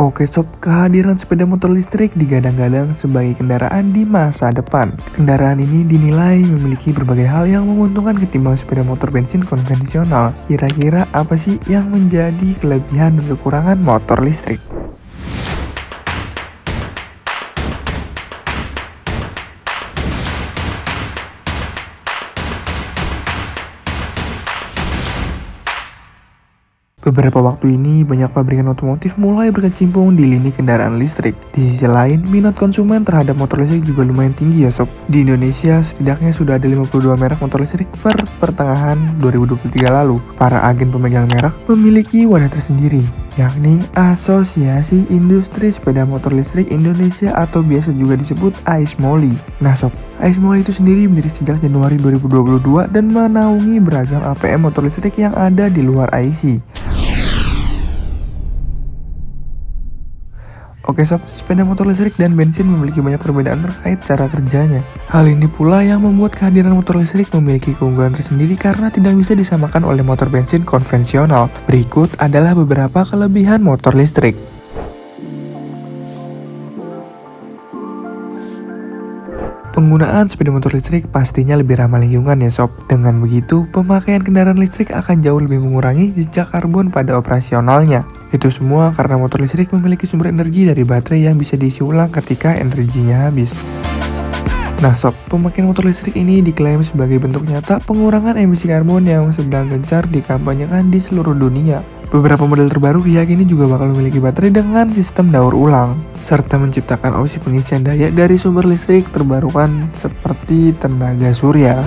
Oke sob, kehadiran sepeda motor listrik digadang-gadang sebagai kendaraan di masa depan. Kendaraan ini dinilai memiliki berbagai hal yang menguntungkan ketimbang sepeda motor bensin konvensional. Kira-kira apa sih yang menjadi kelebihan dan kekurangan motor listrik? Beberapa waktu ini, banyak pabrikan otomotif mulai berkecimpung di lini kendaraan listrik. Di sisi lain, minat konsumen terhadap motor listrik juga lumayan tinggi ya sob. Di Indonesia, setidaknya sudah ada 52 merek motor listrik per pertengahan 2023 lalu. Para agen pemegang merek memiliki wadah tersendiri, yakni Asosiasi Industri Sepeda Motor Listrik Indonesia atau biasa juga disebut AISMOLI. Nah sob, AISMOLI itu sendiri berdiri sejak Januari 2022 dan menaungi beragam APM motor listrik yang ada di luar AISI. Oke sob, sepeda motor listrik dan bensin memiliki banyak perbedaan terkait cara kerjanya. Hal ini pula yang membuat kehadiran motor listrik memiliki keunggulan tersendiri karena tidak bisa disamakan oleh motor bensin konvensional. Berikut adalah beberapa kelebihan motor listrik. Penggunaan sepeda motor listrik pastinya lebih ramah lingkungan ya sob. Dengan begitu, pemakaian kendaraan listrik akan jauh lebih mengurangi jejak karbon pada operasionalnya. Itu semua karena motor listrik memiliki sumber energi dari baterai yang bisa diisi ulang ketika energinya habis. Nah sob, pemakaian motor listrik ini diklaim sebagai bentuk nyata pengurangan emisi karbon yang sedang gencar dikampanyekan di seluruh dunia. Beberapa model terbaru diyakini juga bakal memiliki baterai dengan sistem daur ulang, serta menciptakan opsi pengisian daya dari sumber listrik terbarukan seperti tenaga surya.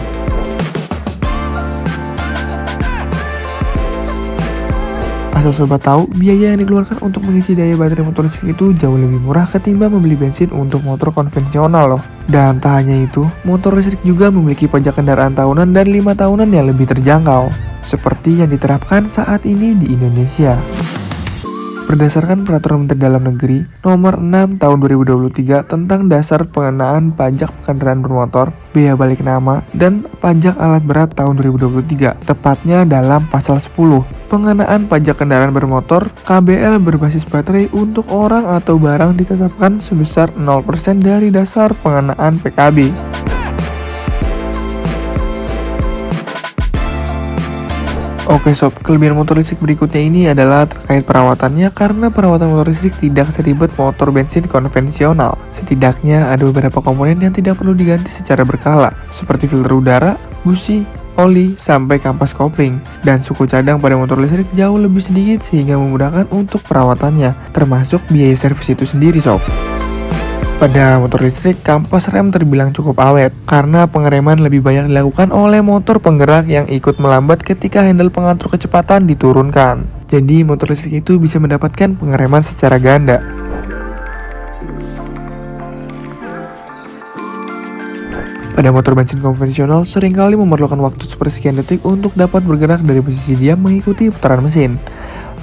Asal sobat tahu, biaya yang dikeluarkan untuk mengisi daya baterai motor listrik itu jauh lebih murah ketimbang membeli bensin untuk motor konvensional loh. Dan tak hanya itu, motor listrik juga memiliki pajak kendaraan tahunan dan 5 tahunan yang lebih terjangkau, seperti yang diterapkan saat ini di Indonesia. Berdasarkan Peraturan Menteri Dalam Negeri Nomor 6 Tahun 2023 tentang dasar pengenaan pajak kendaraan bermotor, bea balik nama, dan pajak alat berat tahun 2023, tepatnya dalam pasal 10, pengenaan pajak kendaraan bermotor, KBL berbasis baterai untuk orang atau barang ditetapkan sebesar 0% dari dasar pengenaan PKB. Oke sob, kelebihan motor listrik berikutnya ini adalah terkait perawatannya karena perawatan motor listrik tidak seribet motor bensin konvensional. Setidaknya ada beberapa komponen yang tidak perlu diganti secara berkala, seperti filter udara, busi, oli, sampai kampas kopling. Dan suku cadang pada motor listrik jauh lebih sedikit sehingga memudahkan untuk perawatannya, termasuk biaya servis itu sendiri sob. Pada motor listrik, kampas rem terbilang cukup awet karena pengereman lebih banyak dilakukan oleh motor penggerak yang ikut melambat ketika handle pengatur kecepatan diturunkan. Jadi motor listrik itu bisa mendapatkan pengereman secara ganda. Pada motor bensin konvensional seringkali memerlukan waktu sepersekian detik untuk dapat bergerak dari posisi diam mengikuti putaran mesin.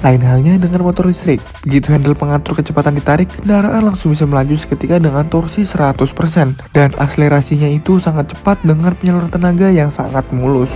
Lain halnya dengan motor listrik. Begitu handle pengatur kecepatan ditarik, kendaraan langsung bisa melaju seketika dengan torsi 100%. Dan akselerasinya itu sangat cepat dengan penyaluran tenaga yang sangat mulus.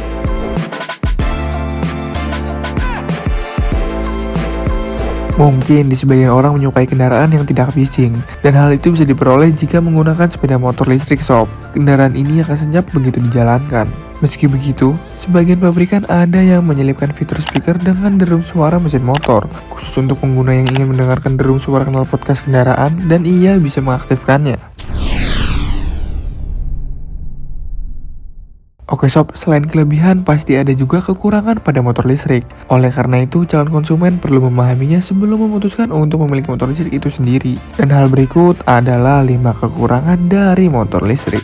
Mungkin di sebagian orang menyukai kendaraan yang tidak bising, dan hal itu bisa diperoleh jika menggunakan sepeda motor listrik sob. Kendaraan ini akan senyap begitu dijalankan. Meski begitu, sebagian pabrikan ada yang menyelipkan fitur speaker dengan derum suara mesin motor, khusus untuk pengguna yang ingin mendengarkan derum suara knalpot khas kendaraan dan ia bisa mengaktifkannya. Oke sob, selain kelebihan pasti ada juga kekurangan pada motor listrik. Oleh karena itu, calon konsumen perlu memahaminya sebelum memutuskan untuk memiliki motor listrik itu sendiri. Dan hal berikut adalah 5 kekurangan dari motor listrik.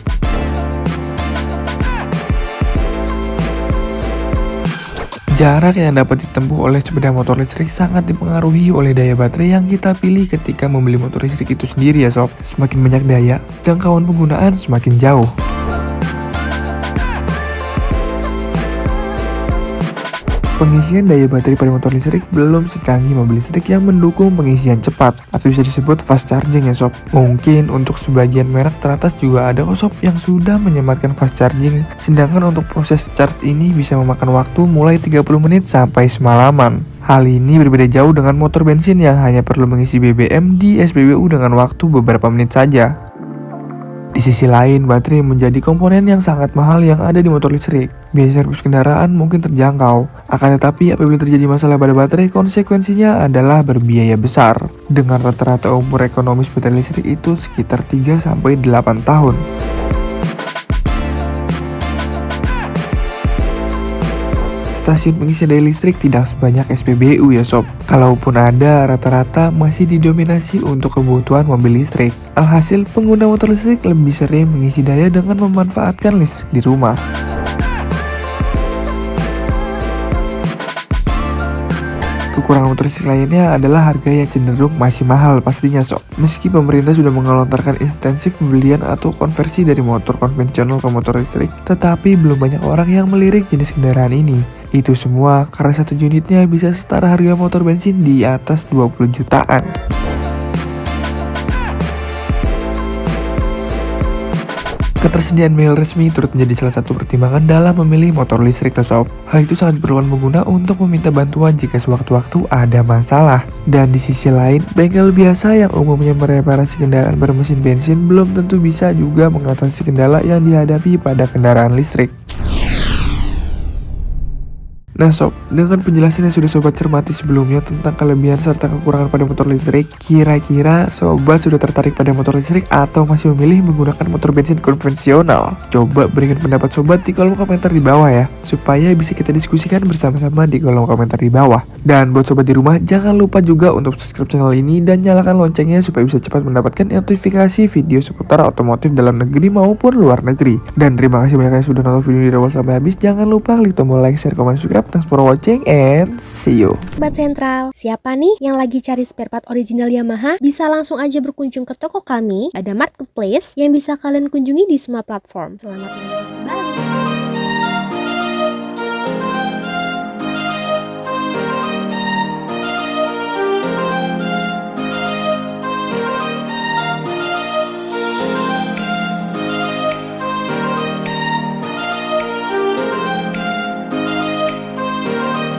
Jarak yang dapat ditempuh oleh sepeda motor listrik sangat dipengaruhi oleh daya baterai yang kita pilih ketika membeli motor listrik itu sendiri ya sob. Semakin banyak daya, jangkauan penggunaan semakin jauh. Pengisian daya baterai pada motor listrik belum secanggih mobil listrik yang mendukung pengisian cepat, atau bisa disebut fast charging ya sob. Mungkin untuk sebagian merek teratas juga ada kok sob yang sudah menyematkan fast charging, sedangkan untuk proses charge ini bisa memakan waktu mulai 30 menit sampai semalaman. Hal ini berbeda jauh dengan motor bensin yang hanya perlu mengisi BBM di SPBU dengan waktu beberapa menit saja. Di sisi lain, baterai menjadi komponen yang sangat mahal yang ada di motor listrik. Biaya servis kendaraan mungkin terjangkau, akan tetapi apabila terjadi masalah pada baterai, konsekuensinya adalah berbiaya besar. Dengan rata-rata umur ekonomis baterai listrik itu sekitar 3-8 tahun. Stasiun pengisian daya listrik tidak sebanyak SPBU ya sob. Kalaupun ada, rata-rata masih didominasi untuk kebutuhan mobil listrik. Alhasil, pengguna motor listrik lebih sering mengisi daya dengan memanfaatkan listrik di rumah. Kekurangan motor listrik lainnya adalah harga yang cenderung masih mahal pastinya sob. Meski pemerintah sudah mengelontarkan intensif pembelian atau konversi dari motor konvensional ke motor listrik, tetapi belum banyak orang yang melirik jenis kendaraan ini. Itu semua karena satu unitnya bisa setara harga motor bensin di atas 20 jutaan. Ketersediaan mail resmi turut menjadi salah satu pertimbangan dalam memilih motor listrik sob. Hal itu sangat diperlukan pengguna untuk meminta bantuan jika sewaktu-waktu ada masalah. Dan di sisi lain, bengkel biasa yang umumnya mereparasi kendaraan bermesin bensin belum tentu bisa juga mengatasi kendala yang dihadapi pada kendaraan listrik. Nah sob, dengan penjelasan yang sudah sobat cermati sebelumnya tentang kelebihan serta kekurangan pada motor listrik, kira-kira sobat sudah tertarik pada motor listrik atau masih memilih menggunakan motor bensin konvensional? Coba berikan pendapat sobat di kolom komentar di bawah ya, supaya bisa kita diskusikan bersama-sama di kolom komentar di bawah. Dan buat sobat di rumah, jangan lupa juga untuk subscribe channel ini dan nyalakan loncengnya supaya bisa cepat mendapatkan notifikasi video seputar otomotif dalam negeri maupun luar negeri. Dan terima kasih banyak yang sudah nonton video dari awal sampai habis. Jangan lupa klik tombol like, share, komen, subscribe. Thanks for watching and see you. Sobat Sentral, siapa nih yang lagi cari spare part original Yamaha? Bisa langsung aja berkunjung ke toko kami. Ada marketplace yang bisa kalian kunjungi di semua platform. Selamat menonton. Bye.